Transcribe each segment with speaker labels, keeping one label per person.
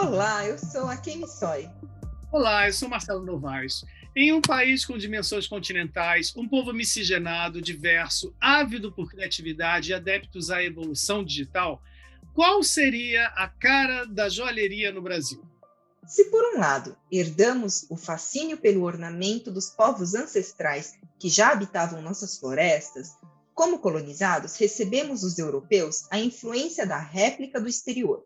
Speaker 1: Olá, eu sou a Kemi Soy.
Speaker 2: Olá, eu sou Marcelo Novaes. Em um país com dimensões continentais, um povo miscigenado, diverso, ávido por criatividade e adeptos à evolução digital, qual seria a cara da joalheria no Brasil?
Speaker 1: Se por um lado herdamos o fascínio pelo ornamento dos povos ancestrais que já habitavam nossas florestas, como colonizados, recebemos dos europeus a influência da réplica do exterior.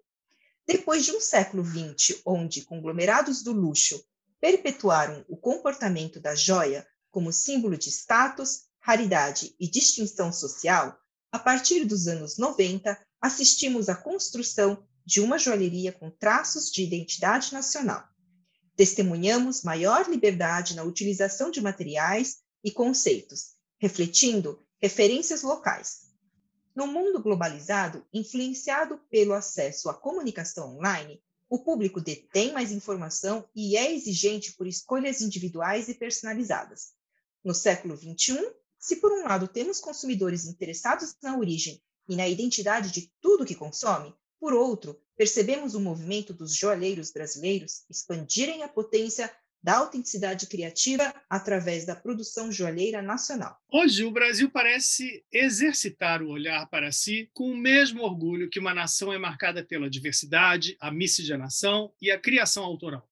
Speaker 1: Depois de um século XX, onde conglomerados do luxo perpetuaram o comportamento da joia como símbolo de status, raridade e distinção social, a partir dos anos 90, assistimos à construção de uma joalheria com traços de identidade nacional. Testemunhamos maior liberdade na utilização de materiais e conceitos, refletindo referências locais. No mundo globalizado, influenciado pelo acesso à comunicação online, o público detém mais informação e é exigente por escolhas individuais e personalizadas. No século XXI, se por um lado temos consumidores interessados na origem e na identidade de tudo que consome, por outro, percebemos o movimento dos joalheiros brasileiros expandirem a potência da autenticidade criativa através da produção joalheira nacional.
Speaker 2: Hoje, o Brasil parece exercitar o olhar para si com o mesmo orgulho que uma nação é marcada pela diversidade, a miscigenação e a criação autoral.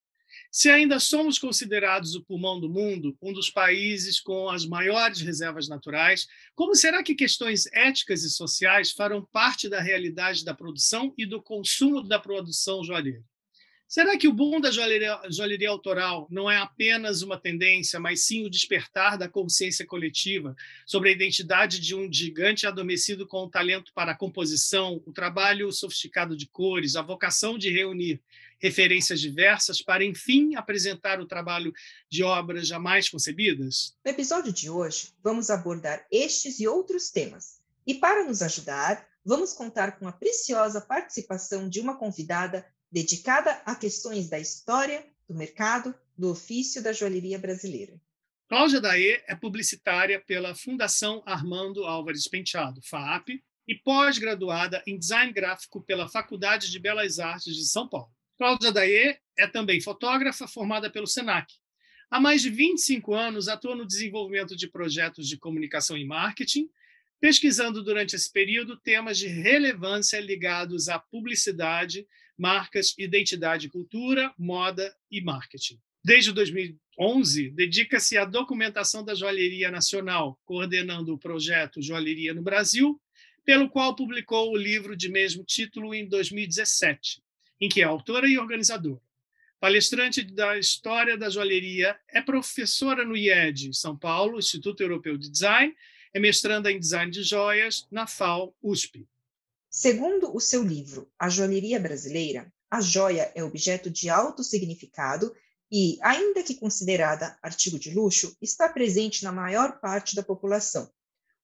Speaker 2: Se ainda somos considerados o pulmão do mundo, um dos países com as maiores reservas naturais, como será que questões éticas e sociais farão parte da realidade da produção e do consumo da produção joalheira? Será que o boom da joalheria autoral não é apenas uma tendência, mas sim o despertar da consciência coletiva sobre a identidade de um gigante adormecido com o talento para a composição, o trabalho sofisticado de cores, a vocação de reunir referências diversas para, enfim, apresentar o trabalho de obras jamais concebidas?
Speaker 1: No episódio de hoje, vamos abordar estes e outros temas. E para nos ajudar, vamos contar com a preciosa participação de uma convidada dedicada a questões da história, do mercado, do ofício da joalheria brasileira.
Speaker 2: Cláudia Daê é publicitária pela Fundação Armando Álvares Penteado, FAAP, e pós-graduada em Design Gráfico pela Faculdade de Belas Artes de São Paulo. Cláudia Daê é também fotógrafa formada pelo SENAC. Há mais de 25 anos atua no desenvolvimento de projetos de comunicação e marketing, pesquisando durante esse período temas de relevância ligados à publicidade, marcas, identidade, cultura, moda e marketing. Desde 2011, dedica-se à documentação da joalheria nacional, coordenando o projeto Joalheria no Brasil, pelo qual publicou o livro de mesmo título em 2017, em que é autora e organizadora. Palestrante da história da joalheria, é professora no IED, São Paulo, Instituto Europeu de Design, é mestranda em Design de Joias na FAO USP.
Speaker 1: Segundo o seu livro A Joalheria Brasileira, a joia é objeto de alto significado e, ainda que considerada artigo de luxo, está presente na maior parte da população.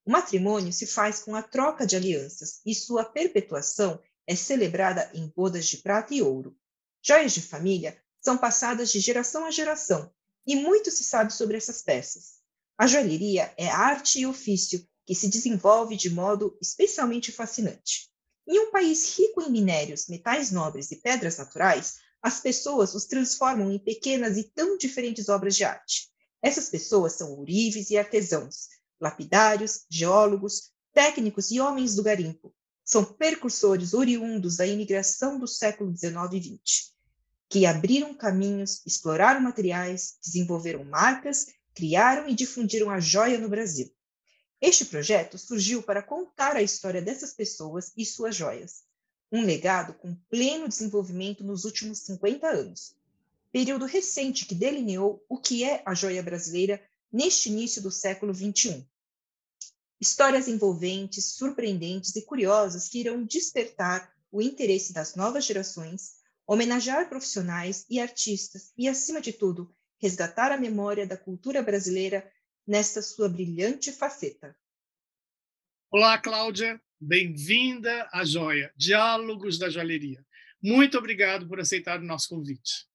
Speaker 1: O matrimônio se faz com a troca de alianças e sua perpetuação é celebrada em bodas de prata e ouro. Joias de família são passadas de geração a geração e muito se sabe sobre essas peças. A joalheria é arte e ofício que se desenvolve de modo especialmente fascinante. Em um país rico em minérios, metais nobres e pedras naturais, as pessoas os transformam em pequenas e tão diferentes obras de arte. Essas pessoas são ourives e artesãos, lapidários, geólogos, técnicos e homens do garimpo. São precursores oriundos da imigração do século XIX e XX, que abriram caminhos, exploraram materiais, desenvolveram marcas, criaram e difundiram a joia no Brasil. Este projeto surgiu para contar a história dessas pessoas e suas joias. Um legado com pleno desenvolvimento nos últimos 50 anos. Período recente que delineou o que é a joia brasileira neste início do século XXI. Histórias envolventes, surpreendentes e curiosas que irão despertar o interesse das novas gerações, homenagear profissionais e artistas e, acima de tudo, resgatar a memória da cultura brasileira nesta sua brilhante faceta.
Speaker 2: Olá, Cláudia. Bem-vinda à Joia, Diálogos da Joalheria. Muito obrigado por aceitar o nosso convite.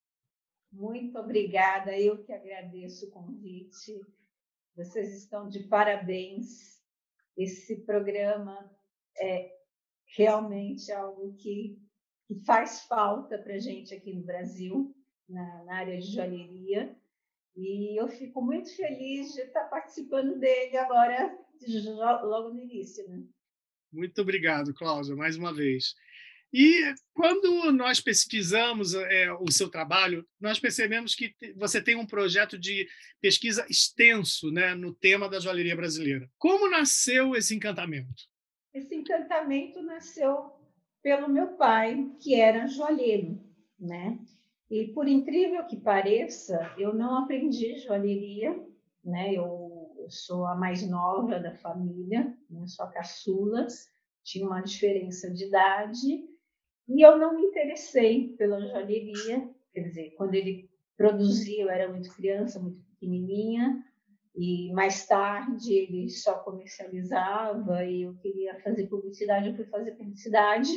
Speaker 3: Muito obrigada, eu que agradeço o convite. Vocês estão de parabéns. Esse programa é realmente algo que que faz falta para a gente aqui no Brasil, na área de joalheria. E eu fico muito feliz de estar participando dele agora, logo no início, né?
Speaker 2: Muito obrigado, Cláudia, mais uma vez. E quando nós pesquisamos o seu trabalho, nós percebemos que você tem um projeto de pesquisa extenso, né, no tema da joalheria brasileira. Como nasceu esse encantamento?
Speaker 3: Esse encantamento nasceu pelo meu pai, que era joalheiro, né? E por incrível que pareça, eu não aprendi joalheria, né? Eu sou a mais nova da família, né? Sou a caçula, tinha uma diferença de idade, e eu não me interessei pela joalheria. Quer dizer, quando ele produzia, eu era muito criança, muito pequenininha, e mais tarde ele só comercializava e eu queria fazer publicidade, eu fui fazer publicidade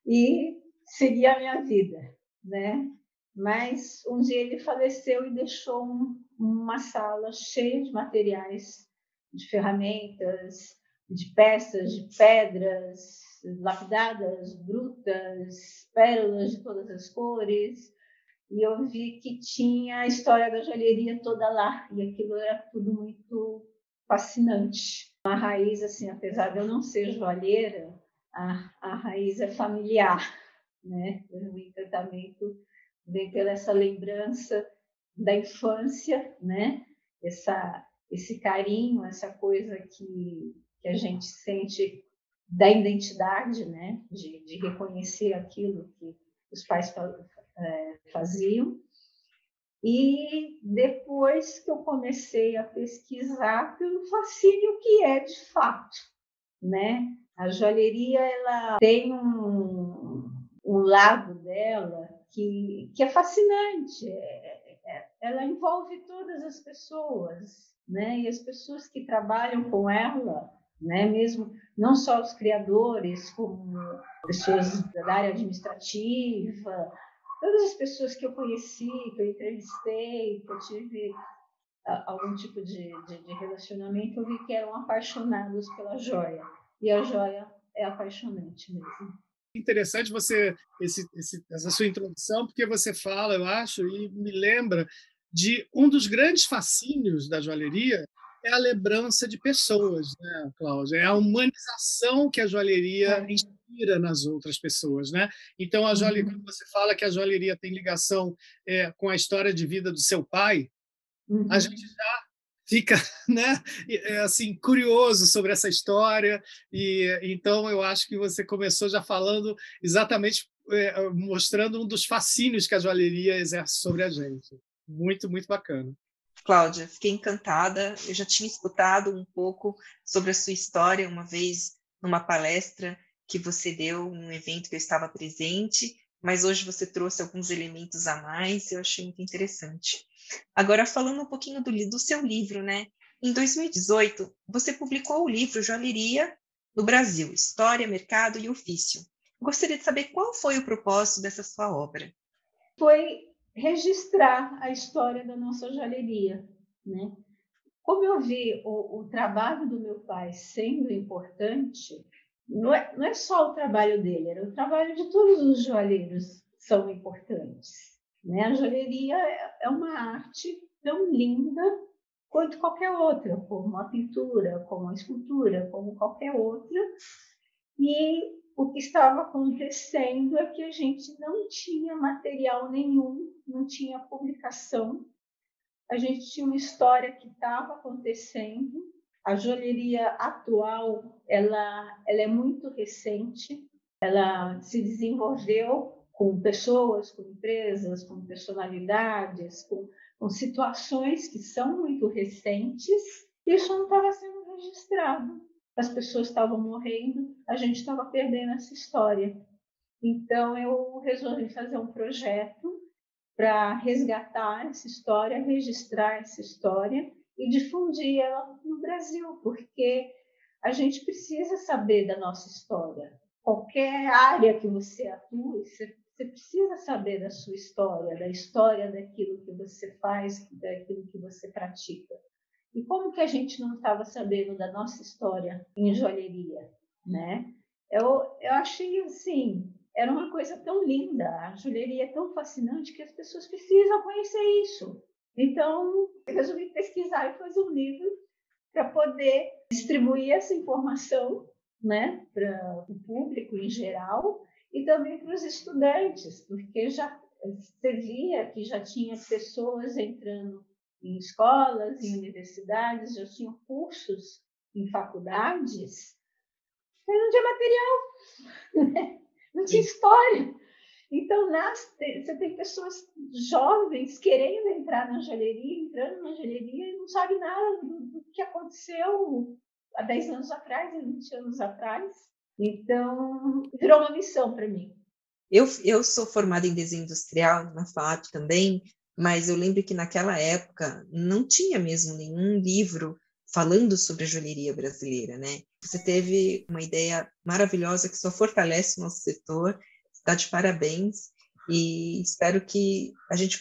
Speaker 3: e segui a minha vida, né? Mas um dia ele faleceu e deixou uma sala cheia de materiais, de ferramentas, de peças, de pedras lapidadas, brutas, pérolas de todas as cores. E eu vi que tinha a história da joalheria toda lá, e aquilo era tudo muito fascinante. A raiz, assim, apesar de eu não ser joalheira, a raiz é familiar, né? O encantamento vem pela essa lembrança da infância, né? Esse carinho, essa coisa que a gente sente da identidade, né? De reconhecer aquilo que os pais faziam. E depois que eu comecei a pesquisar pelo fascínio que é de fato, né? A joalheria ela tem um lado dela que é fascinante. Ela envolve todas as pessoas, né? E as pessoas que trabalham com ela, né? Mesmo não só os criadores, como pessoas da área administrativa, todas as pessoas que eu conheci, que eu entrevistei, que eu tive algum tipo de relacionamento, eu vi que eram apaixonados pela joia. E a joia é apaixonante mesmo.
Speaker 2: Interessante essa sua introdução, porque você fala, eu acho, e me lembra de um dos grandes fascínios da joalheria é a lembrança de pessoas, né, Cláudia? É a humanização que a joalheria inspira nas outras pessoas, né? Então, a joalheria, quando você fala que a joalheria tem ligação com a história de vida do seu pai, a gente já fica, né, assim, curioso sobre essa história, e então eu acho que você começou já falando exatamente mostrando um dos fascínios que a joalheria exerce sobre a gente. Muito, muito bacana.
Speaker 1: Cláudia, fiquei encantada. Eu já tinha escutado um pouco sobre a sua história uma vez numa palestra que você deu, num evento que eu estava presente, mas hoje você trouxe alguns elementos a mais, eu achei muito interessante. Agora, falando um pouquinho do seu livro, né? Em 2018, você publicou o livro Joalheria no Brasil, História, Mercado e Ofício. Gostaria de saber qual foi o propósito dessa sua obra.
Speaker 3: Foi registrar a história da nossa joalheria, né? Como eu vi o trabalho do meu pai sendo importante, não é só o trabalho dele, era o trabalho de todos os joalheiros que são importantes, né? A joalheria é uma arte tão linda quanto qualquer outra, como a pintura, como a escultura, como qualquer outra. E o que estava acontecendo é que a gente não tinha material nenhum, não tinha publicação. A gente tinha uma história que estava acontecendo. A joalheria atual, ela é muito recente. Ela se desenvolveu com pessoas, com empresas, com personalidades, com situações que são muito recentes. Isso não estava sendo registrado. As pessoas estavam morrendo, a gente estava perdendo essa história. Então, eu resolvi fazer um projeto para resgatar essa história, registrar essa história e difundir ela no Brasil, porque a gente precisa saber da nossa história. Qualquer área que você atue, você precisa saber da sua história, da história daquilo que você faz, daquilo que você pratica. E como que a gente não estava sabendo da nossa história em joalheria, né? Eu achei assim, era uma coisa tão linda, a joalheria é tão fascinante que as pessoas precisam conhecer isso. Então, eu resolvi pesquisar e fazer um livro para poder distribuir essa informação, né, para o público em geral e também para os estudantes, porque já você via que já tinha pessoas entrando em escolas, em universidades, já tinham cursos em faculdades, mas não tinha material, não tinha história. Então, você tem pessoas jovens querendo entrar na joalheria, entrando na joalheria e não sabe nada do que aconteceu há 10 anos atrás, há 20 anos atrás. Então, virou uma missão para mim.
Speaker 1: Eu sou formada em desenho industrial, na FAP também, mas eu lembro que naquela época não tinha mesmo nenhum livro falando sobre a joalheria brasileira, né? Você teve uma ideia maravilhosa que só fortalece o nosso setor, está de parabéns, e espero que a gente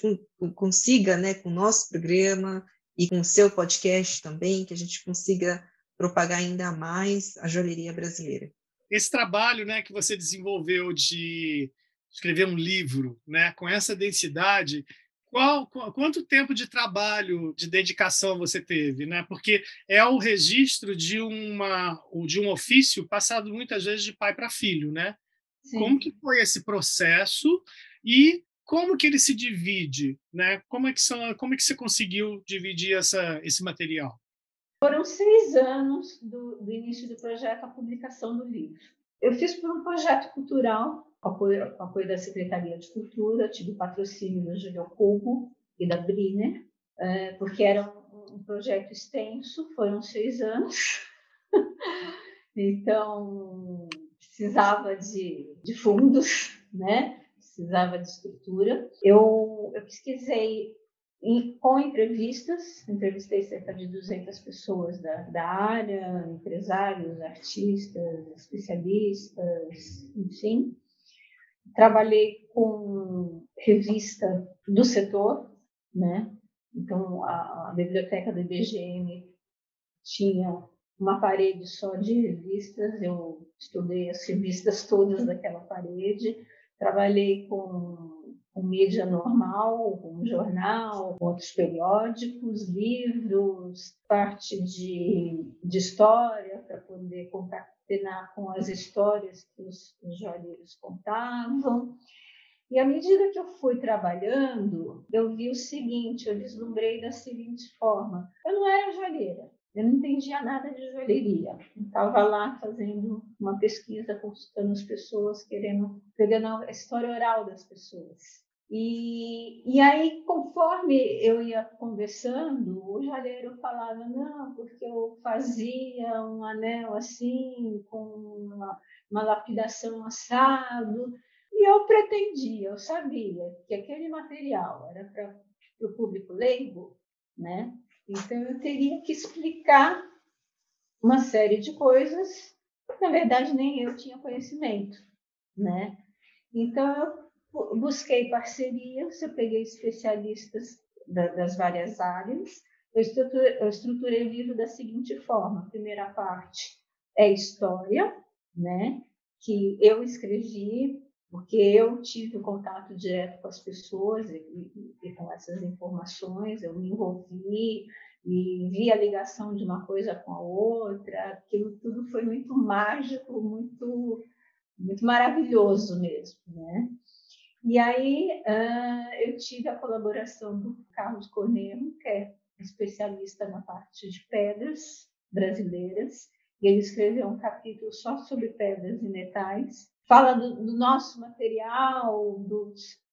Speaker 1: consiga, né, com o nosso programa e com o seu podcast também, que a gente consiga propagar ainda mais a joalheria brasileira.
Speaker 2: Esse trabalho, né, que você desenvolveu de escrever um livro, né, com essa densidade, quanto tempo de trabalho, de dedicação você teve, né? Porque é o registro de um ofício passado muitas vezes de pai para filho, né?
Speaker 3: Sim.
Speaker 2: Como que foi esse processo e como que ele se divide, né? Como é que você conseguiu dividir esse material?
Speaker 3: Foram 6 anos do início do projeto à publicação do livro. Eu fiz por um projeto cultural, com apoio da Secretaria de Cultura, tive patrocínio da Júlio Cubo e da Briner, porque era um projeto extenso, foram 6 anos. Então, precisava de fundos, né? Precisava de estrutura. Eu pesquisei com entrevistas, entrevistei cerca de 200 pessoas da área, empresários, artistas, especialistas, enfim. Trabalhei com revista do setor, né? Então, a biblioteca do IBGM tinha uma parede só de revistas, eu estudei as revistas todas daquela parede, trabalhei com mídia normal, com jornal, com outros periódicos, livros, parte de história, para poder concatenar com as histórias que os joalheiros contavam. E à medida que eu fui trabalhando, eu vi o seguinte, eu vislumbrei da seguinte forma: eu não era joalheira, eu não entendia nada de joalheria. Eu estava lá fazendo uma pesquisa, consultando as pessoas, pegando a história oral das pessoas. E aí, conforme eu ia conversando, o joalheiro falava, não, porque eu fazia um anel assim, com uma lapidação assado. E eu pretendia, eu sabia que aquele material era para o público leigo, né? Então eu teria que explicar uma série de coisas que, na verdade, nem eu tinha conhecimento, né? Então eu busquei parcerias, eu peguei especialistas das várias áreas, eu estruturei o livro da seguinte forma: a primeira parte é história, né? Que eu escrevi porque eu tive o contato direto com as pessoas e com essas informações, eu me envolvi e vi a ligação de uma coisa com a outra, aquilo tudo foi muito mágico, muito, muito maravilhoso mesmo, né? E aí eu tive a colaboração do Carlos Cornelo, que é especialista na parte de pedras brasileiras, e ele escreveu um capítulo só sobre pedras e metais. Fala do nosso material,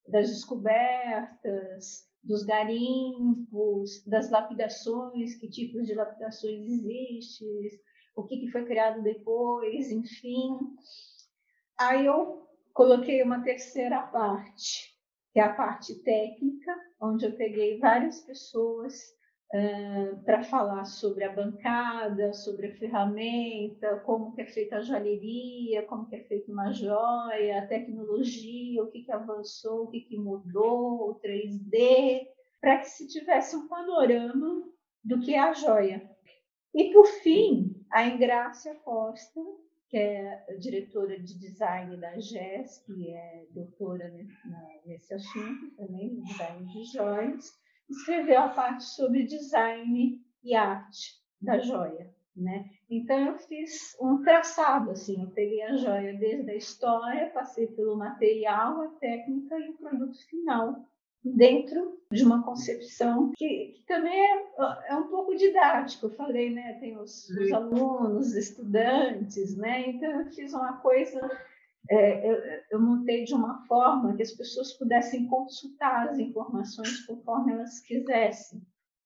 Speaker 3: das descobertas, dos garimpos, das lapidações, que tipos de lapidações existem, o que foi criado depois, enfim. Aí eu coloquei uma terceira parte, que é a parte técnica, onde eu peguei várias pessoas para falar sobre a bancada, sobre a ferramenta, como que é feita a joalheria, como que é feita uma joia, a tecnologia, o que avançou, o que mudou, o 3D, para que se tivesse um panorama do que é a joia. E, por fim, a Engrácia Costa, que é diretora de design da GESP, é doutora nesse assunto também, design de joias, escreveu a parte sobre design e arte da joia, né? Então eu fiz um traçado, assim, eu peguei a joia desde a história, passei pelo material, a técnica e o produto final, dentro de uma concepção que também é um pouco didático. Eu falei, né? Tem os alunos, os estudantes, né? Então eu fiz uma coisa, eu montei de uma forma que as pessoas pudessem consultar as informações conforme elas quisessem,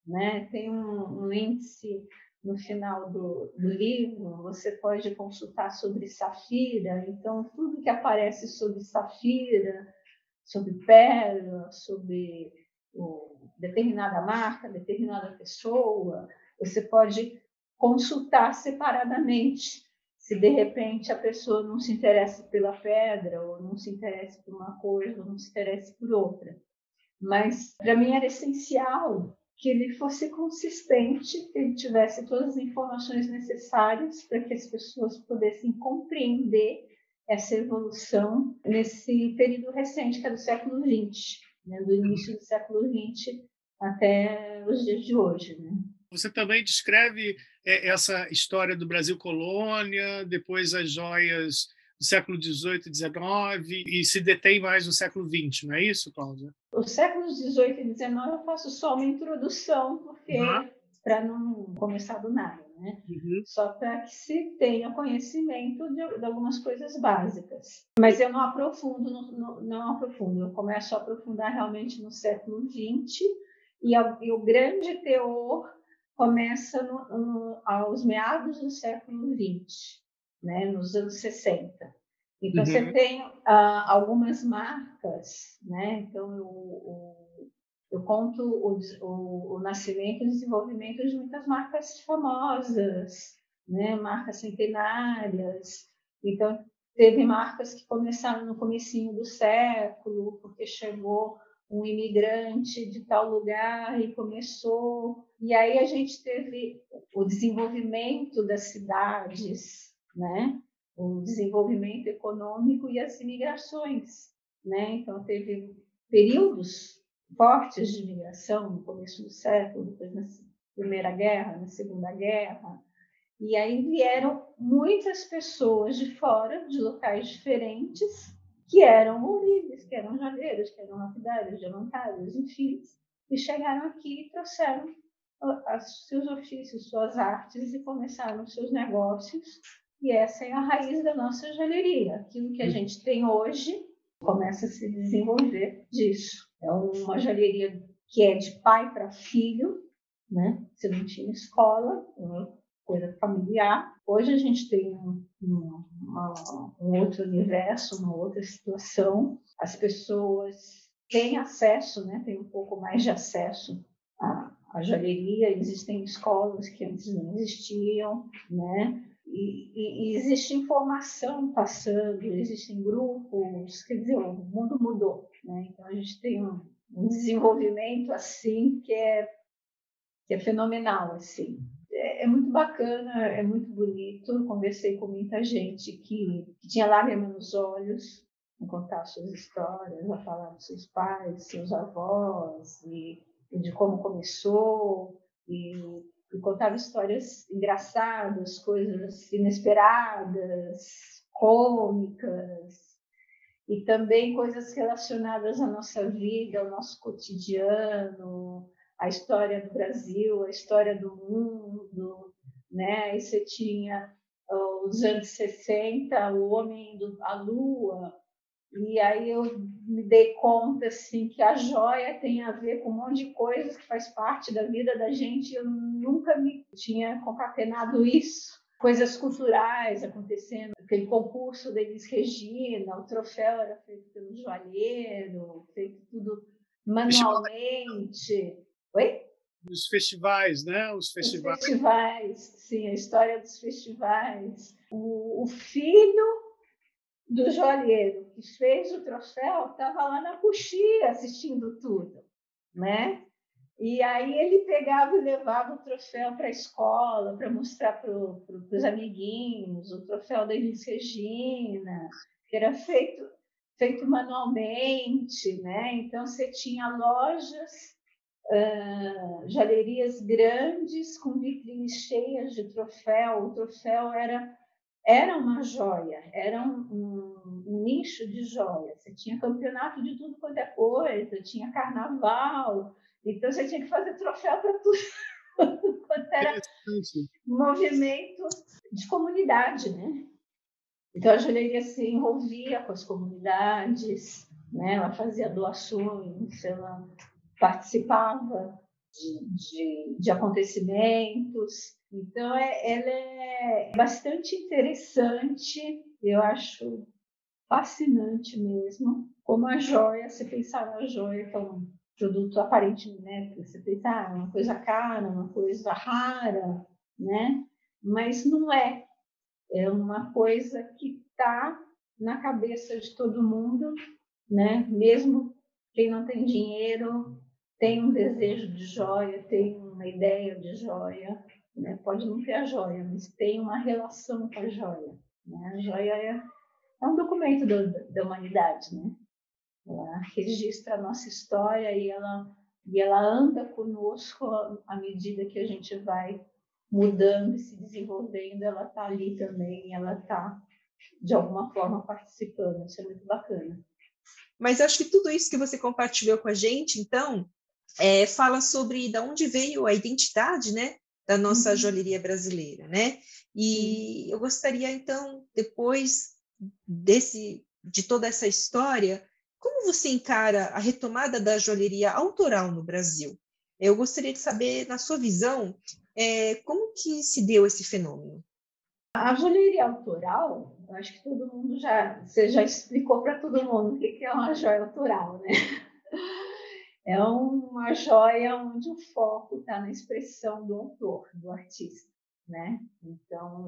Speaker 3: né? Tem um índice no final do livro, você pode consultar sobre safira, então tudo que aparece sobre safira, sobre pérola, sobre determinada marca, determinada pessoa, você pode consultar separadamente. Se de repente a pessoa não se interessa pela pedra, ou não se interessa por uma coisa, ou não se interessa por outra. Mas para mim era essencial que ele fosse consistente, que ele tivesse todas as informações necessárias para que as pessoas pudessem compreender essa evolução nesse período recente, que é do século XX, né? Do início do século XX até os dias de hoje, né?
Speaker 2: Você também descreve essa história do Brasil colônia, depois as joias do século XVIII e XIX, e se detém mais no século XX, não é isso, Cláudia?
Speaker 3: Os séculos XVIII e XIX eu faço só uma introdução, porque para não começar do nada, né? Só para que se tenha conhecimento de algumas coisas básicas. Mas eu não aprofundo, eu começo a aprofundar realmente no século XX, e o grande teor começa aos meados do século XX, né? Nos anos 60. Então, você tem algumas marcas, né? Então, eu conto o nascimento e o desenvolvimento de muitas marcas famosas, né? Marcas centenárias. Então, teve marcas que começaram no comecinho do século, porque chegou um imigrante de tal lugar e começou. E aí a gente teve o desenvolvimento das cidades, né? O desenvolvimento econômico e as imigrações, né? Então teve períodos fortes de imigração no começo do século, depois na Primeira Guerra, na Segunda Guerra, e aí vieram muitas pessoas de fora, de locais diferentes, que eram ourives, que eram joalheiros, que eram lapidários, diamantários, enfim, e chegaram aqui e trouxeram seus ofícios, suas artes e começaram seus negócios. E essa é a raiz da nossa joalheria. Aquilo que a gente tem hoje começa a se desenvolver disso. É uma joalheria que é de pai para filho, né? Você não tinha escola, uma coisa familiar. Hoje a gente tem um outro universo, uma outra situação. As pessoas têm acesso, né? Tem um pouco mais de acesso à joalheria. Existem escolas que antes não existiam, né? E existe informação passando, existem grupos, quer dizer, o mundo mudou, né? Então a gente tem um desenvolvimento assim que é fenomenal, assim. É muito bacana, é muito bonito. Conversei com muita gente que tinha lágrimas nos olhos a contar suas histórias, a falar dos seus pais, seus avós, e de como começou, e contava histórias engraçadas, coisas inesperadas, cômicas, e também coisas relacionadas à nossa vida, ao nosso cotidiano, a história do Brasil, a história do mundo, né? Aí você tinha os anos 60, o homem indo à Lua, e aí eu me dei conta assim, que a joia tem a ver com um monte de coisas que faz parte da vida da gente, eu nunca me tinha concatenado isso. Coisas culturais acontecendo, aquele concurso da Elis Regina, o troféu era feito pelo joalheiro, feito tudo manualmente. Oi?
Speaker 2: Os festivais, né? Os
Speaker 3: festivais, sim, a história dos festivais. O filho do joalheiro que fez o troféu estava lá na coxia assistindo tudo, né? E aí ele pegava e levava o troféu para a escola, para mostrar para os amiguinhos, o troféu da Elis Regina, que era feito manualmente, né? Então você tinha lojas, joalherias grandes com vitrines cheias de troféu. O troféu era uma joia, era um nicho de joia. Você tinha campeonato de tudo quanto é coisa, tinha carnaval, então você tinha que fazer troféu para tudo quanto era movimento de comunidade, né? Então a joalheria se envolvia com as comunidades, né? Ela fazia doações, ela participava de acontecimentos. Então ela é bastante interessante, eu acho fascinante mesmo, como a joia, se pensar na joia, que é um produto aparentemente, né? Você pensa, uma coisa cara, uma coisa rara, né? Mas não é. É uma coisa que está na cabeça de todo mundo, né? Mesmo quem não tem dinheiro, tem um desejo de joia, tem uma ideia de joia, né? Pode não ter a joia, mas tem uma relação com a joia, né? A joia é um documento da humanidade, né? Ela registra a nossa história e ela anda conosco à medida que a gente vai mudando e se desenvolvendo. Ela está ali também, ela está, de alguma forma, participando. Isso é muito bacana.
Speaker 1: Mas acho que tudo isso que você compartilhou com a gente, então, fala sobre de onde veio a identidade, né, da nossa joalheria brasileira, né? E eu gostaria, então, depois de toda essa história, como você encara a retomada da joalheria autoral no Brasil? Eu gostaria de saber, na sua visão, como que se deu esse fenômeno?
Speaker 3: A joalheria autoral, eu acho que todo mundo você já explicou para todo mundo o que é uma joia autoral, né? É uma joia onde o foco está na expressão do autor, do artista, né? Então,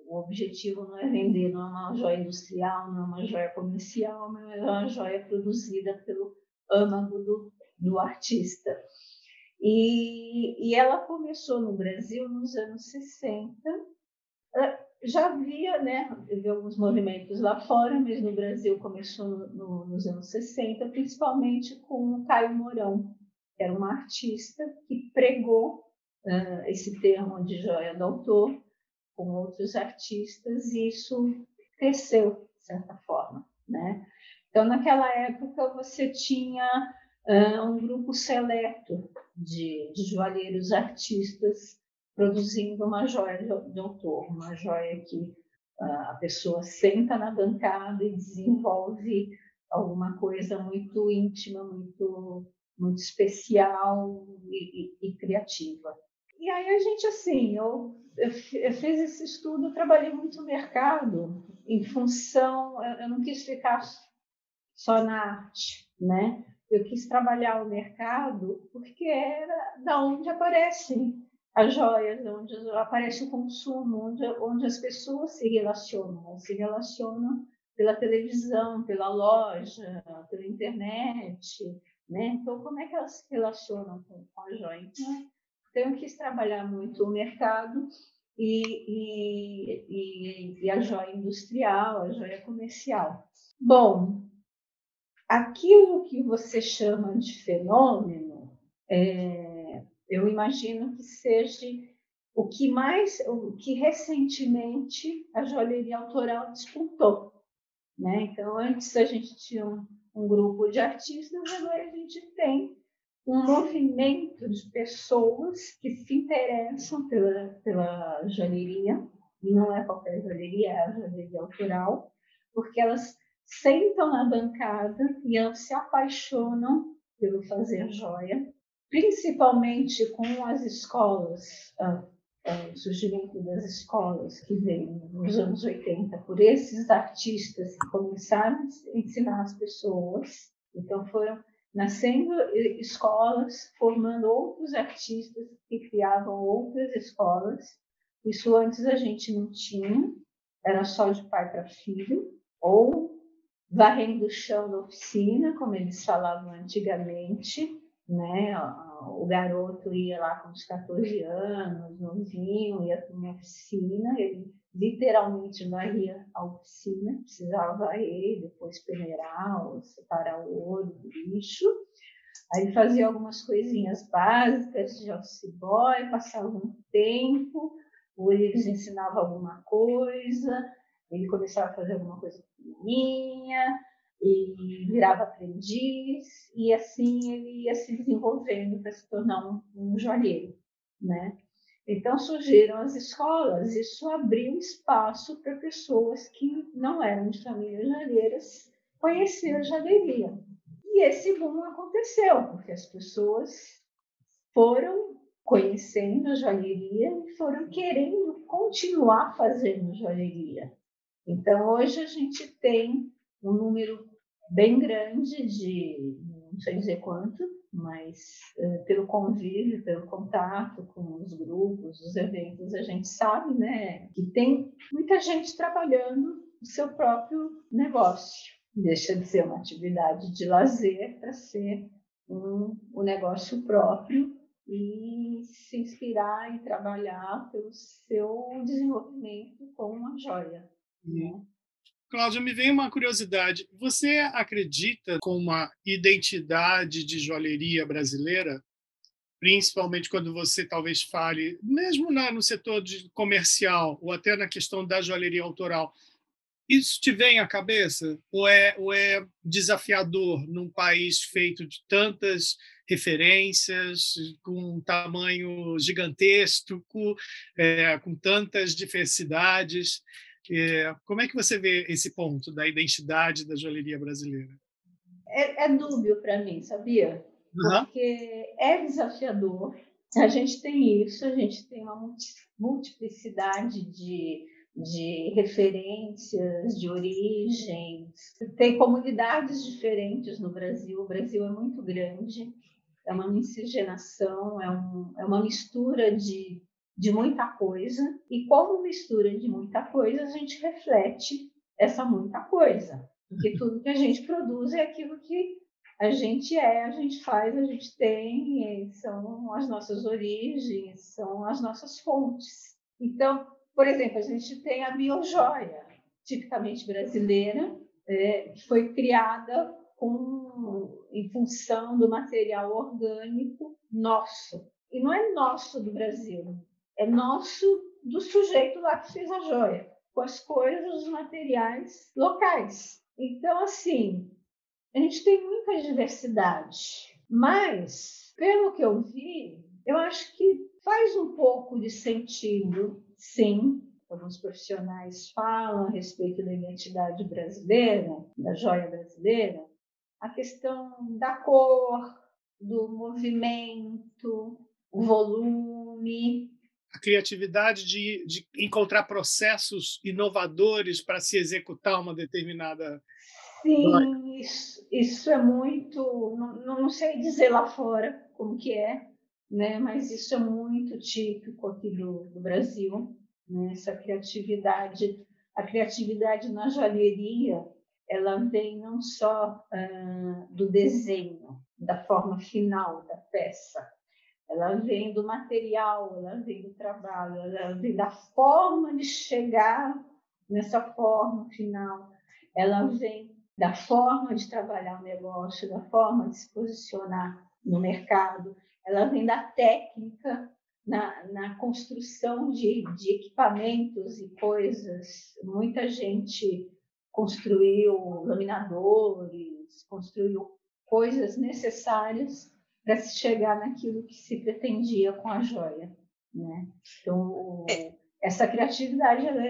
Speaker 3: o objetivo não é vender, não é uma joia industrial, não é uma joia comercial, mas é uma joia produzida pelo âmago do artista. E ela começou no Brasil nos anos 60. Já havia, né, alguns movimentos lá fora, mas no Brasil começou nos anos 60, principalmente com o Caio Mourão, que era um artista que pregou esse termo de joia do autor com outros artistas, e isso cresceu, de certa forma, né? Então, naquela época, você tinha um grupo seleto de joalheiros artistas produzindo uma joia de autor, uma joia que a pessoa senta na bancada e desenvolve alguma coisa muito íntima, muito especial e criativa. E aí a gente, assim, eu fiz esse estudo, trabalhei muito no mercado, em função, eu não quis ficar só na arte, né? Eu quis trabalhar o mercado porque era da onde aparecem as joias, onde aparece o consumo, onde as pessoas se relacionam. Elas se relacionam pela televisão, pela loja, pela internet, né? Então, como é que elas se relacionam com a joia? Então, eu quis trabalhar muito o mercado e a joia industrial, a joia comercial. Bom, aquilo que você chama de fenômeno, eu imagino que seja o que recentemente a joalheria autoral despontou, né? Então, antes a gente tinha um grupo de artistas, agora a gente tem um movimento de pessoas que se interessam pela joalheria, e não é qualquer joalheria, é a joalheria autoral, porque elas sentam na bancada e elas se apaixonam pelo fazer joia, principalmente com as escolas, o surgimento das escolas que veio nos anos 80 por esses artistas que começaram a ensinar as pessoas. Então foram nascendo escolas, formando outros artistas que criavam outras escolas. Isso antes a gente não tinha, era só de pai para filho, ou varrendo o chão da oficina, como eles falavam antigamente, né? O garoto ia lá com uns 14 anos, novinho, ia para uma oficina, ele literalmente varria a oficina, precisava varrer, depois peneirar, separar o ouro do lixo. Aí fazia algumas coisinhas básicas de office boy, passava um tempo, ou eles ensinavam alguma coisa, ele começava a fazer alguma coisa pequenininha, e virava aprendiz, e assim ele ia se desenvolvendo para se tornar um joalheiro, né? Então surgiram as escolas, isso abriu espaço para pessoas que não eram de famílias joalheiras conhecer a joalheria. E esse boom aconteceu, porque as pessoas foram conhecendo a joalheria e foram querendo continuar fazendo joalheria. Então, hoje a gente tem um número bem grande de, não sei dizer quanto, mas pelo convívio, pelo contato com os grupos, os eventos, a gente sabe, né, que tem muita gente trabalhando o seu próprio negócio. Deixa de ser uma atividade de lazer para ser um negócio próprio e se inspirar e trabalhar pelo seu desenvolvimento com uma joia. Né?
Speaker 2: Cláudia, me vem uma curiosidade. Você acredita com uma identidade de joalheria brasileira, principalmente quando você talvez fale, mesmo no setor comercial ou até na questão da joalheria autoral, isso te vem à cabeça? Ou é desafiador num país feito de tantas referências, com um tamanho gigantesco, com tantas diversidades? Como é que você vê esse ponto da identidade da joalheria brasileira?
Speaker 3: É dúbio para mim, sabia? Porque é desafiador. A gente tem isso, a gente tem uma multiplicidade de referências, de origens. Tem comunidades diferentes no Brasil. O Brasil é muito grande, é uma miscigenação, é uma mistura de muita coisa. E como mistura de muita coisa, a gente reflete essa muita coisa. Porque tudo que a gente produz é aquilo que a gente faz, a gente tem, são as nossas origens, são as nossas fontes. Então, por exemplo, a gente tem a biojoia, tipicamente brasileira, que foi criada em função do material orgânico nosso. E não é nosso do Brasil, é nosso do sujeito lá que fez a joia, com as coisas, os materiais locais. Então, assim, a gente tem muita diversidade, mas, pelo que eu vi, eu acho que faz um pouco de sentido, sim. Alguns profissionais falam a respeito da identidade brasileira, da joia brasileira, a questão da cor, do movimento, o volume.
Speaker 2: A criatividade de encontrar processos inovadores para se executar uma determinada...
Speaker 3: Sim, isso é muito... Não sei dizer lá fora como que é, né? Mas isso é muito típico aqui do Brasil, né? Essa criatividade. A criatividade na joalheria, ela vem não só do desenho, da forma final da peça, ela vem do material, ela vem do trabalho, ela vem da forma de chegar nessa forma final, ela vem da forma de trabalhar o negócio, da forma de se posicionar no mercado, ela vem da técnica na construção de equipamentos e coisas. Muita gente construiu laminadores, construiu coisas necessárias para se chegar naquilo que se pretendia com a joia, né? Então, essa criatividade ela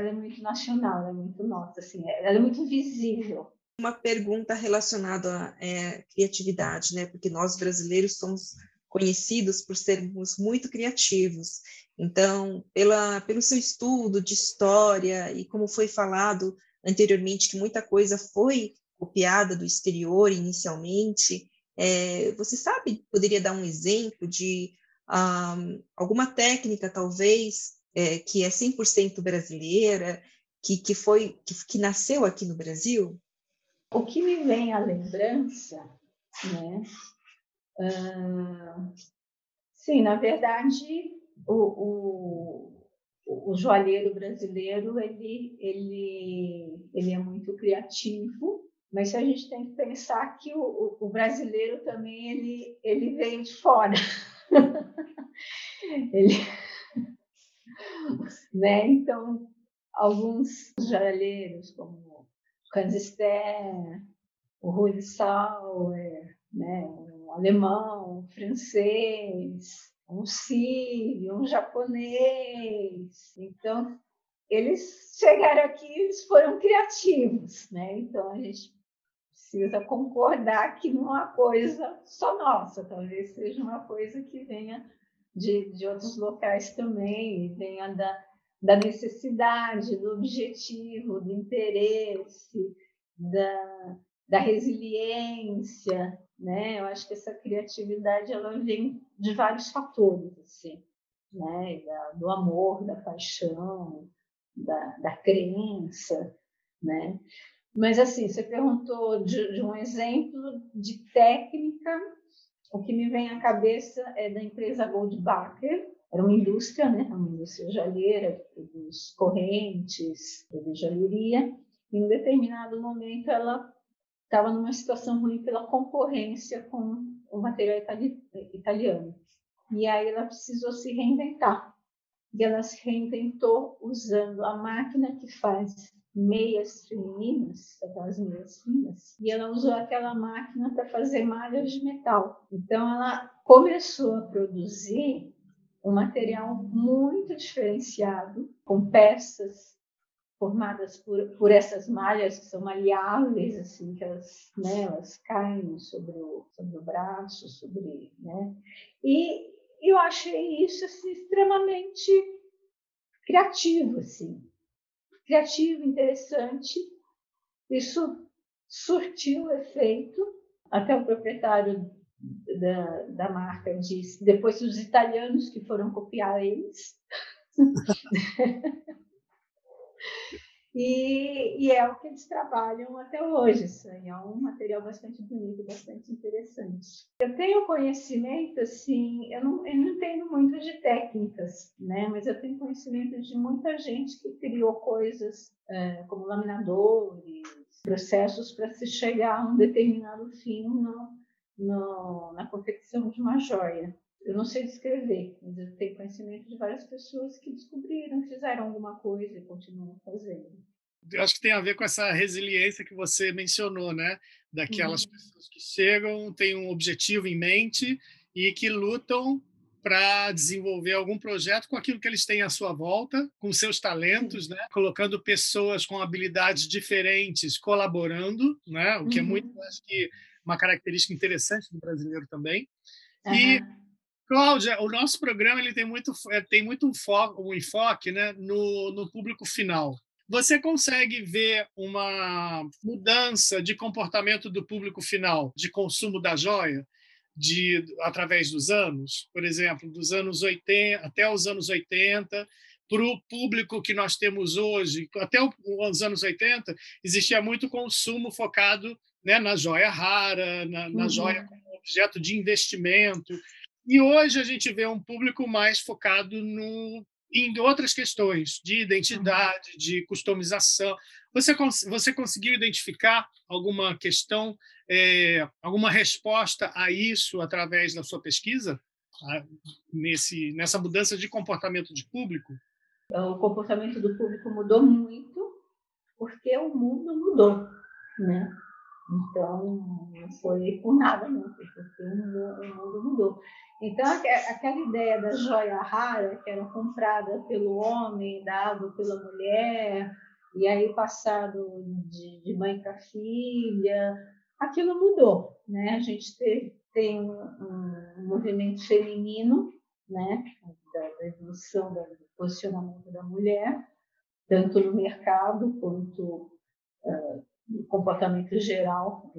Speaker 3: é muito nacional, ela é muito nossa, assim, ela é muito visível.
Speaker 1: Uma pergunta relacionada à criatividade, né? Porque nós brasileiros somos conhecidos por sermos muito criativos. Então, pelo seu estudo de história e como foi falado anteriormente que muita coisa foi copiada do exterior inicialmente, você sabe, poderia dar um exemplo de alguma técnica, talvez, que é 100% brasileira, que nasceu aqui no Brasil?
Speaker 3: O que me vem à lembrança, né, Sim, na verdade, o joalheiro brasileiro ele é muito criativo, mas a gente tem que pensar que o brasileiro também ele veio de fora. Né? Então, alguns joalheiros, como o Canzister, o Rui Sauer, né? Um alemão, um francês, um sírio, um japonês. Então, eles chegaram aqui e eles foram criativos, né? Então, a gente precisa concordar que não é uma coisa só nossa, talvez seja uma coisa que venha de outros locais também, venha da necessidade, do objetivo, do interesse, da resiliência, né? Eu acho que essa criatividade ela vem de vários fatores, assim, né? Do amor, da paixão, da crença, né? Mas, assim, você perguntou de um exemplo de técnica, o que me vem à cabeça é da empresa Goldbacher. Era uma indústria, né? Uma indústria joalheira, produz correntes, produz joalheria. Em um determinado momento, ela estava numa situação ruim pela concorrência com o material italiano. E aí ela precisou se reinventar. E ela se reinventou usando a máquina que faz meias femininas, aquelas meias finas, e ela usou aquela máquina para fazer malhas de metal. Então, ela começou a produzir um material muito diferenciado, com peças formadas por essas malhas que são maleáveis, assim, que elas caem sobre o braço, né? E eu achei isso assim, extremamente criativo, assim. Criativo, interessante. Isso surtiu efeito. Até o proprietário da marca disse, depois os italianos que foram copiar eles. E é o que eles trabalham até hoje. Isso aí é um material bastante bonito, bastante interessante. Eu tenho conhecimento, assim, eu não entendo muito de técnicas, né? Mas eu tenho conhecimento de muita gente que criou coisas como laminadores, processos para se chegar a um determinado fim na confecção de uma joia. Eu não sei descrever, mas eu tenho conhecimento de várias pessoas que descobriram, fizeram alguma coisa e continuam fazendo.
Speaker 2: Eu acho que tem a ver com essa resiliência que você mencionou, né? Daquelas pessoas que chegam, têm um objetivo em mente e que lutam para desenvolver algum projeto com aquilo que eles têm à sua volta, com seus talentos, né? Colocando pessoas com habilidades diferentes colaborando, né? O que é muito, acho que, uma característica interessante do brasileiro também. E Cláudia, o nosso programa ele tem muito um enfoque, né, no público final. Você consegue ver uma mudança de comportamento do público final, de consumo da joia, através dos anos? Por exemplo, dos anos 80 até os anos 80, para o público que nós temos hoje, até os anos 80, existia muito consumo focado, né, na joia rara, na joia como objeto de investimento. E hoje a gente vê um público mais focado em outras questões de identidade, de customização. Você conseguiu identificar alguma questão, alguma resposta a isso através da sua pesquisa? Nessa mudança de comportamento de público?
Speaker 3: O comportamento do público mudou muito porque o mundo mudou, né? Então, não foi por nada, não, foi porque o mundo mudou. Então, aquela ideia da joia rara, que era comprada pelo homem, dado pela mulher, e aí passado de mãe para filha, aquilo mudou, né? A gente tem um movimento feminino, né? Da evolução do posicionamento da mulher, tanto no mercado quanto no comportamento geral.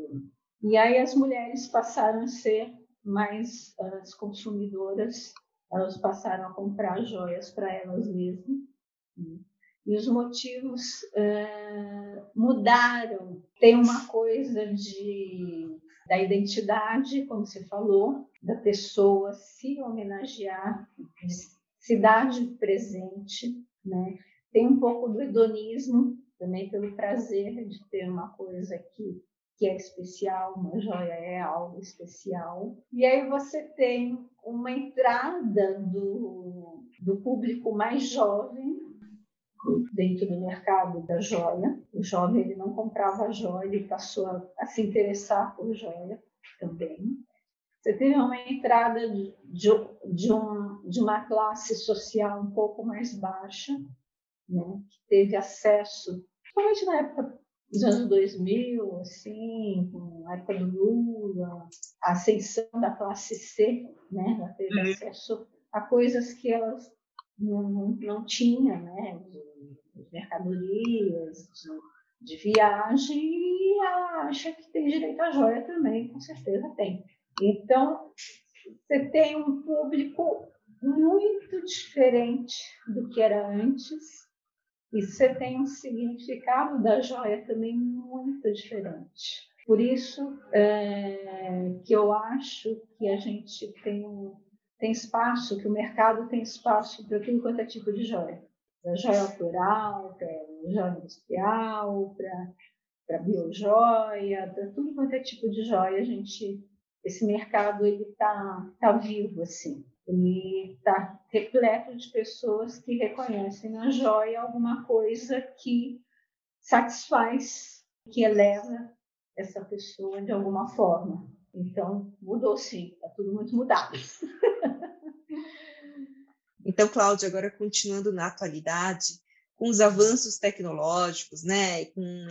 Speaker 3: E aí as mulheres passaram a ser mais as consumidoras, elas passaram a comprar joias para elas mesmas. E os motivos mudaram. Tem uma coisa da identidade, como você falou, da pessoa se homenagear, se dar de presente, né? Tem um pouco do hedonismo, também pelo prazer de ter uma coisa que é especial, uma joia é algo especial. E aí você tem uma entrada do público mais jovem dentro do mercado da joia. O jovem ele não comprava joia, ele passou a se interessar por joia também. Você teve uma entrada de uma classe social um pouco mais baixa, né, que teve acesso, principalmente na época dos anos 2000, assim, na época do Lula, a ascensão da classe C, né, ela teve acesso a coisas que elas não tinham, né, de mercadorias, de viagem, e ela acha que tem direito à joia também, com certeza tem. Então, você tem um público muito diferente do que era antes, e você tem um significado da joia também muito diferente. Por isso que eu acho que a gente tem espaço, que o mercado tem espaço para tudo quanto é tipo de joia. Da joia autoral, para joia industrial, para biojoia, para tudo quanto é tipo de joia. Esse mercado tá vivo, assim. Ele está repleto de pessoas que reconhecem na joia alguma coisa que satisfaz, que eleva essa pessoa de alguma forma. Então, mudou sim, está tudo muito mudado.
Speaker 1: Então, Cláudia, agora continuando na atualidade, com os avanços tecnológicos, né, com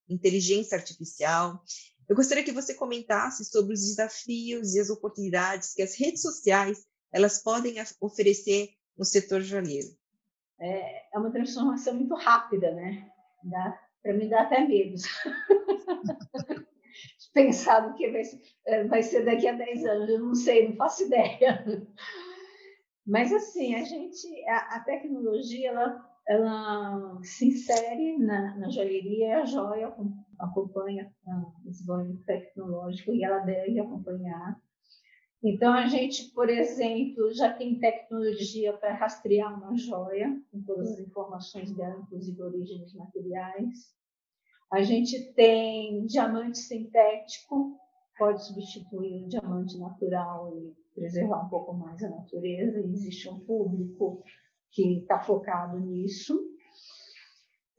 Speaker 1: inteligência artificial, eu gostaria que você comentasse sobre os desafios e as oportunidades que as redes sociais elas podem oferecer no setor joalheiro.
Speaker 3: É uma transformação muito rápida, né? Para mim dá até medo. Pensar no que vai ser daqui a 10 anos, eu não sei, não faço ideia. Mas, assim, a tecnologia, ela se insere na joalheria, e a joia acompanha o desenvolvimento tecnológico e ela deve acompanhar. Então, a gente, por exemplo, já tem tecnologia para rastrear uma joia, com todas as informações dela, inclusive a origem dos materiais. A gente tem diamante sintético, pode substituir o diamante natural e preservar um pouco mais a natureza. Existe um público que está focado nisso.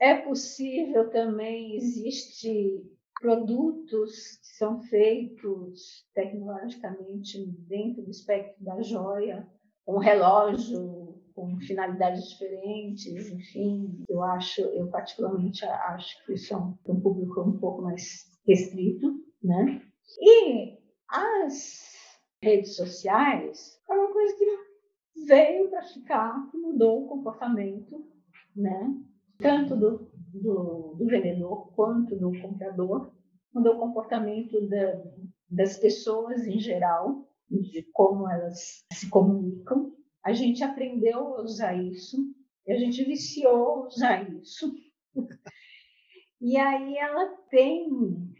Speaker 3: É possível também, existe produtos que são feitos tecnologicamente dentro do espectro da joia, um relógio com finalidades diferentes, enfim, eu particularmente acho que isso é um público um pouco mais restrito, né? E as redes sociais é uma coisa que veio para ficar, que mudou o comportamento, né? Tanto do vendedor quanto do comprador, mudou o comportamento das pessoas em geral, de como elas se comunicam. A gente aprendeu a usar isso, e a gente viciou a usar isso. E aí ela tem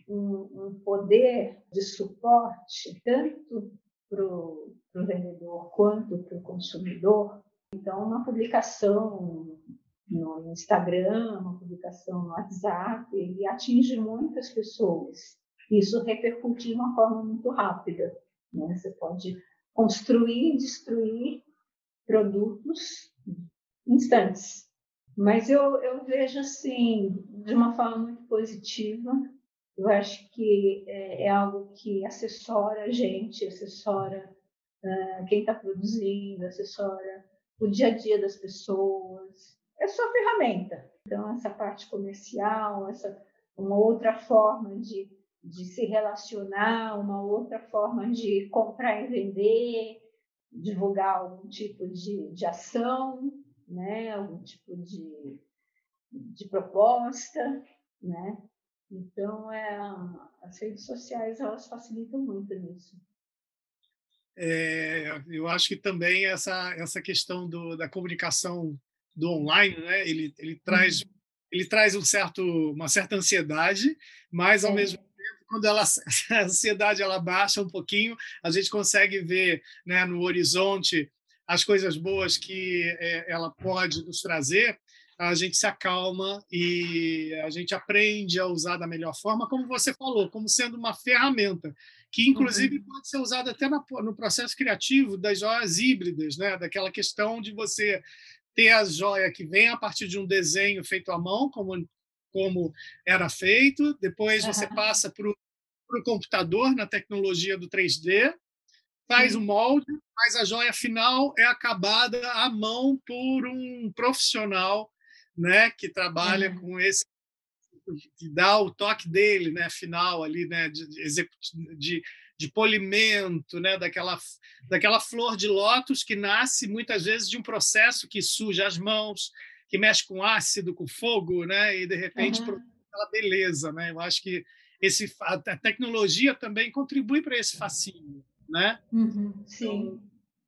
Speaker 3: um poder de suporte tanto para o vendedor quanto para o consumidor. Então, uma publicação no Instagram, uma publicação no WhatsApp, ele atinge muitas pessoas. Isso repercute de uma forma muito rápida, né? Você pode construir e destruir produtos em instantes. Mas eu vejo assim, de uma forma muito positiva. Eu acho que é algo que assessora a gente, assessora quem está produzindo, assessora o dia a dia das pessoas. É só ferramenta. Então, essa parte comercial, uma outra forma de se relacionar, uma outra forma de comprar e vender, divulgar algum tipo de ação, né? Algum tipo de proposta, né? Então, as redes sociais elas facilitam muito nisso.
Speaker 2: Eu acho que também essa questão da comunicação do online, né? Ele traz uma certa ansiedade, mas ao mesmo tempo, quando ela, a ansiedade ela baixa um pouquinho, a gente consegue ver, né, no horizonte as coisas boas que ela pode nos trazer, a gente se acalma e a gente aprende a usar da melhor forma, como você falou, como sendo uma ferramenta, que inclusive pode ser usada até no processo criativo das joias híbridas, né? Daquela questão de você ter a joia que vem a partir de um desenho feito à mão, como era feito, depois você passa para o computador, na tecnologia do 3D, faz o molde, mas a joia final é acabada à mão por um profissional, né, que trabalha com esse, que dá o toque dele, né, final ali, né, de polimento, né, daquela flor de lótus que nasce muitas vezes de um processo que suja as mãos, que mexe com ácido, com fogo, né, e de repente produz aquela beleza, né? Eu acho que a tecnologia também contribui para esse fascínio, né?
Speaker 3: Sim.
Speaker 2: Então,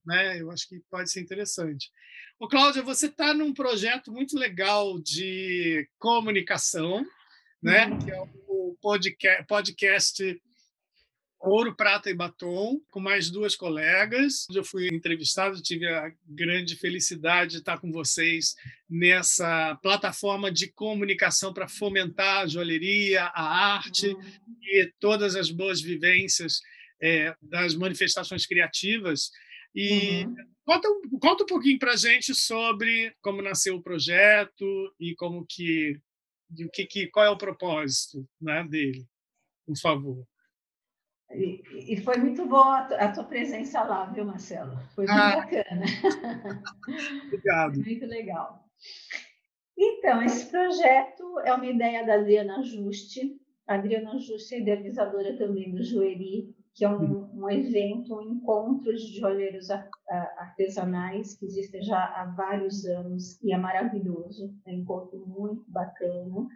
Speaker 2: né, eu acho que pode ser interessante. Ô, Cláudia, você está num projeto muito legal de comunicação, né, que é o podcast Ouro, Prata e Batom, com mais duas colegas. Eu fui entrevistado, tive a grande felicidade de estar com vocês nessa plataforma de comunicação para fomentar a joalheria, a arte e todas as boas vivências das manifestações criativas. E conta um pouquinho para a gente sobre como nasceu o projeto e qual é o propósito, né, dele, por favor.
Speaker 3: E foi muito boa a tua presença lá, viu, Marcelo? Foi bem bacana.
Speaker 2: Obrigado.
Speaker 3: Foi muito legal. Então, esse projeto é uma ideia da Adriana Juste. A Adriana Juste é idealizadora também do Joeri, que é um evento, um encontro de joalheiros artesanais que existe já há vários anos e é maravilhoso. É um encontro muito bacana.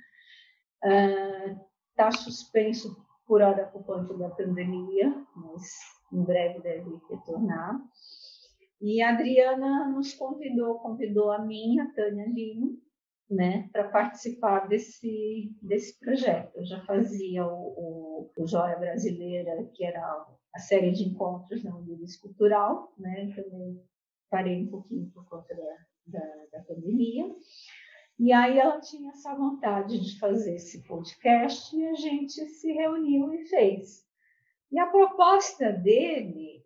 Speaker 3: Está suspenso por hora por conta da pandemia, mas em breve deve retornar. E a Adriana nos convidou a mim, a Tânia Lino, né, para participar desse projeto. Eu já fazia o Joia Brasileira, que era a série de encontros na Unilis Cultural, né, também parei um pouquinho por conta da pandemia. E aí ela tinha essa vontade de fazer esse podcast e a gente se reuniu e fez. E a proposta dele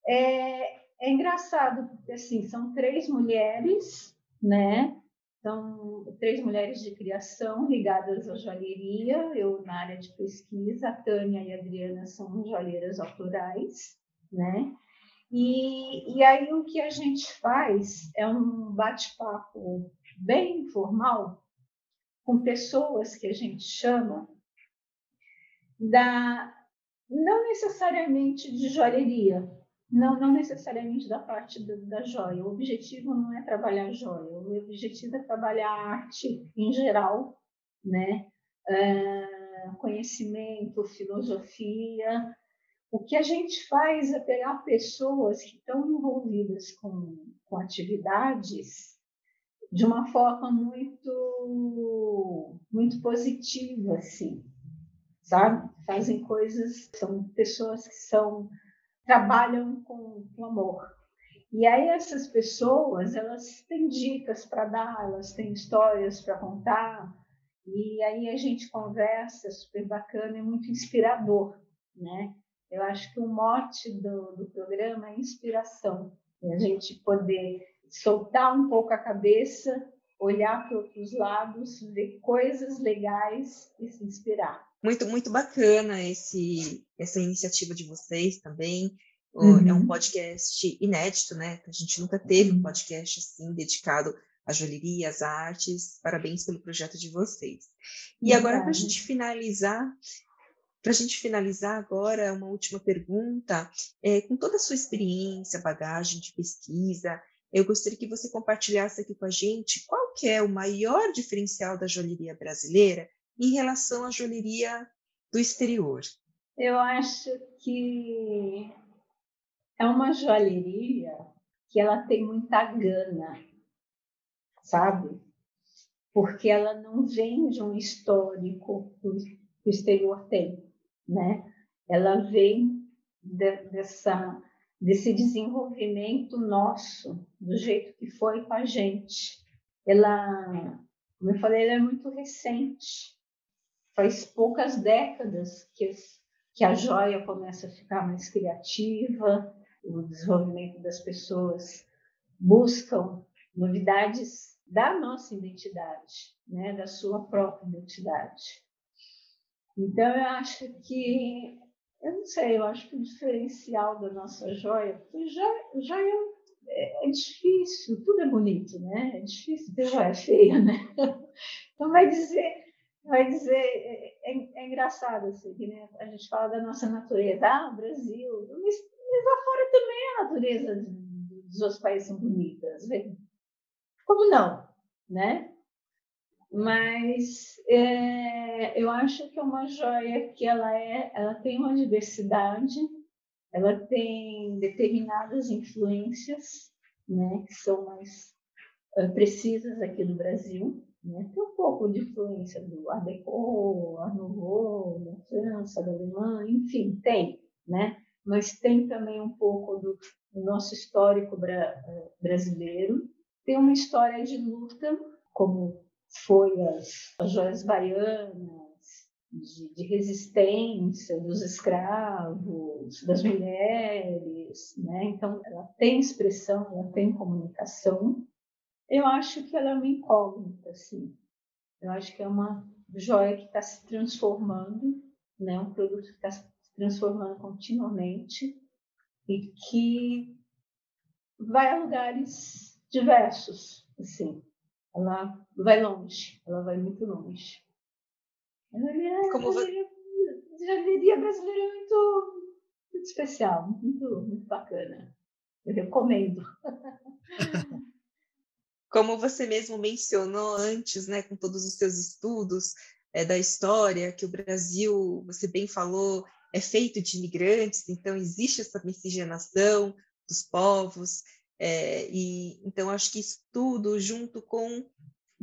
Speaker 3: é engraçado, porque assim, são 3 mulheres, né? São 3 mulheres de criação ligadas à joalheria, eu na área de pesquisa, a Tânia e a Adriana são joalheiras autorais, né? E aí o que a gente faz é um bate-papo bem informal com pessoas que a gente chama não necessariamente de joalheria, não necessariamente da parte da joia. O objetivo não é trabalhar joia, o objetivo é trabalhar arte em geral, né? Conhecimento, filosofia. O que a gente faz é pegar pessoas que estão envolvidas com atividades de uma forma muito, muito positiva, assim, sabe? Fazem coisas, são pessoas que trabalham com amor. E aí essas pessoas, elas têm dicas para dar, elas têm histórias para contar, e aí a gente conversa, super bacana, é muito inspirador, né? Eu acho que o mote do programa é inspiração, é a gente poder soltar um pouco a cabeça, olhar para outros lados, ver coisas legais e se inspirar.
Speaker 1: Muito, muito bacana essa iniciativa de vocês também. É um podcast inédito, né? A gente nunca teve um podcast assim, dedicado à joalheria, às artes. Parabéns pelo projeto de vocês. E agora, para a gente finalizar agora, uma última pergunta. Com toda a sua experiência, bagagem de pesquisa, eu gostaria que você compartilhasse aqui com a gente qual que é o maior diferencial da joalheria brasileira em relação à joalheria do exterior.
Speaker 3: Eu acho que é uma joalheria que ela tem muita gana, sabe? Porque ela não vem de um histórico que o exterior tem. né? Ela vem desse desenvolvimento nosso, do jeito que foi com a gente. Ela, como eu falei, ela é muito recente. Faz poucas décadas que a joia começa a ficar mais criativa, o desenvolvimento das pessoas buscam novidades da nossa identidade, né, da sua própria identidade. Então, eu acho que, eu não sei, eu acho que o diferencial da nossa joia, porque joia é difícil, tudo é bonito, né? É difícil ter joia feia, né? Então, é engraçado, assim, que, né? A gente fala da nossa natureza, o Brasil, mas lá fora também a natureza dos outros países são bonitas, como não, né? Mas eu acho que é uma joia que ela tem uma diversidade, ela tem determinadas influências, né, que são mais precisas aqui do Brasil, né? Tem um pouco de influência do Art Deco, Art Nouveau, da França, da Alemanha, enfim, tem, né? Mas tem também um pouco do nosso histórico brasileiro. Tem uma história de luta, como foi as joias baianas, de resistência dos escravos, das mulheres, né? Então, ela tem expressão, ela tem comunicação. Eu acho que ela é uma incógnita, assim. Eu acho que é uma joia que está se transformando, né? Um produto que está se transformando continuamente e que vai a lugares diversos, assim. Ela vai longe, ela vai muito longe. A joalheria brasileira é muito, muito especial, muito, muito bacana. Eu recomendo.
Speaker 1: Como você mesmo mencionou antes, né, com todos os seus estudos da história, que o Brasil, você bem falou, é feito de imigrantes, então existe essa miscigenação dos povos, e então acho que isso tudo junto com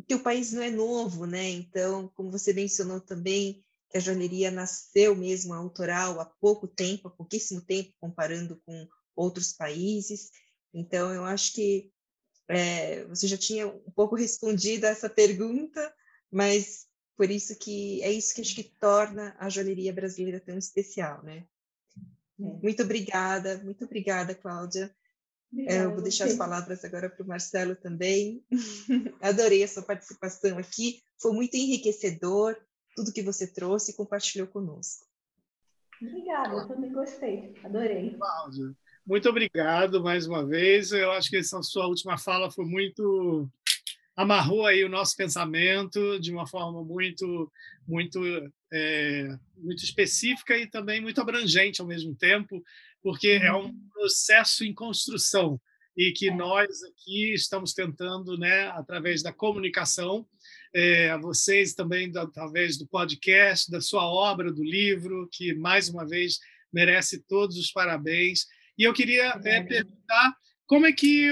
Speaker 1: que o país não é novo, né? Então, como você mencionou também, que a joalheria nasceu mesmo, a autoral, há pouco tempo, há pouquíssimo tempo, comparando com outros países. Então, eu acho que você já tinha um pouco respondido a essa pergunta, mas por isso que é isso que acho que torna a joalheria brasileira tão especial, né? Muito obrigada, Cláudia. Eu vou deixar as palavras agora para o Marcelo também. Adorei a sua participação aqui, foi muito enriquecedor tudo que você trouxe e compartilhou conosco.
Speaker 3: Obrigada, eu também gostei, adorei.
Speaker 2: Cláudia, muito obrigado mais uma vez. Eu acho que essa sua última fala foi muito amarrou aí o nosso pensamento de uma forma muito muito específica e também muito abrangente ao mesmo tempo, porque é um processo em construção e que nós aqui estamos tentando, né, através da comunicação, vocês também através do podcast, da sua obra, do livro, que mais uma vez merece todos os parabéns. E eu queria perguntar como é que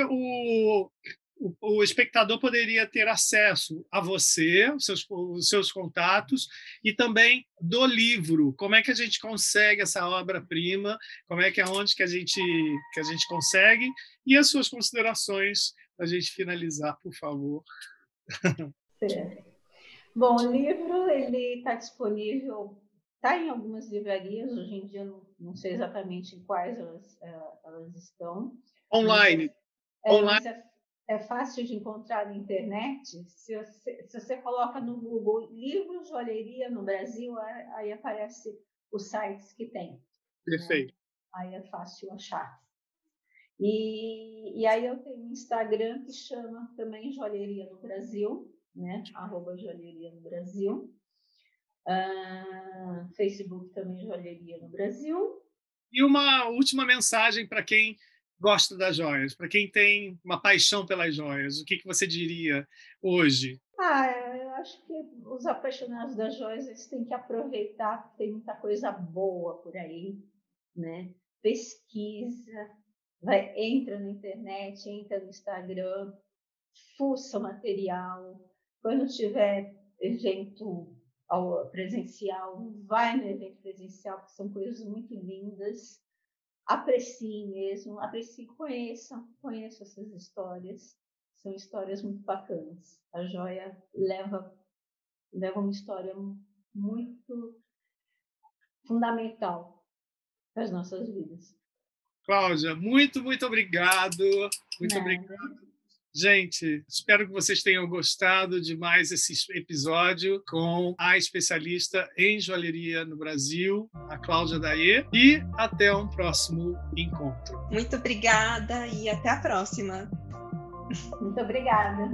Speaker 2: o espectador poderia ter acesso a você, os seus contatos, e também do livro. Como é que a gente consegue essa obra-prima? Como é que aonde que a gente consegue? E as suas considerações para a gente finalizar, por favor.
Speaker 3: Certo. Bom, o livro ele está disponível, está em algumas livrarias. Hoje em dia não sei exatamente em quais elas estão.
Speaker 2: Online.
Speaker 3: Mas é fácil de encontrar na internet. Se você coloca no Google livros joalheria no Brasil, aí aparece os sites que tem.
Speaker 2: Perfeito.
Speaker 3: Né? Aí é fácil achar. E aí eu tenho um Instagram que chama também Joalheria no Brasil, né? @joalheria no Brasil. Facebook também Joalheria no Brasil.
Speaker 2: E uma última mensagem para quem gosta das joias, para quem tem uma paixão pelas joias, o que você diria hoje?
Speaker 3: Eu acho que os apaixonados das joias eles têm que aproveitar, porque tem muita coisa boa por aí, né? Pesquisa, entra na internet, entra no Instagram, fuça o material. Quando tiver evento ao presencial, vai no evento presencial, porque são coisas muito lindas. Apreciem mesmo, apreciem, conheçam essas histórias. São histórias muito bacanas. A joia leva uma história muito fundamental para as nossas vidas.
Speaker 2: Cláudia, muito obrigado. Muito obrigado. Gente, espero que vocês tenham gostado de mais esse episódio com a especialista em joalheria no Brasil, a Cláudia Daê, e até um próximo encontro.
Speaker 1: Muito obrigada e até a próxima.
Speaker 3: Muito obrigada.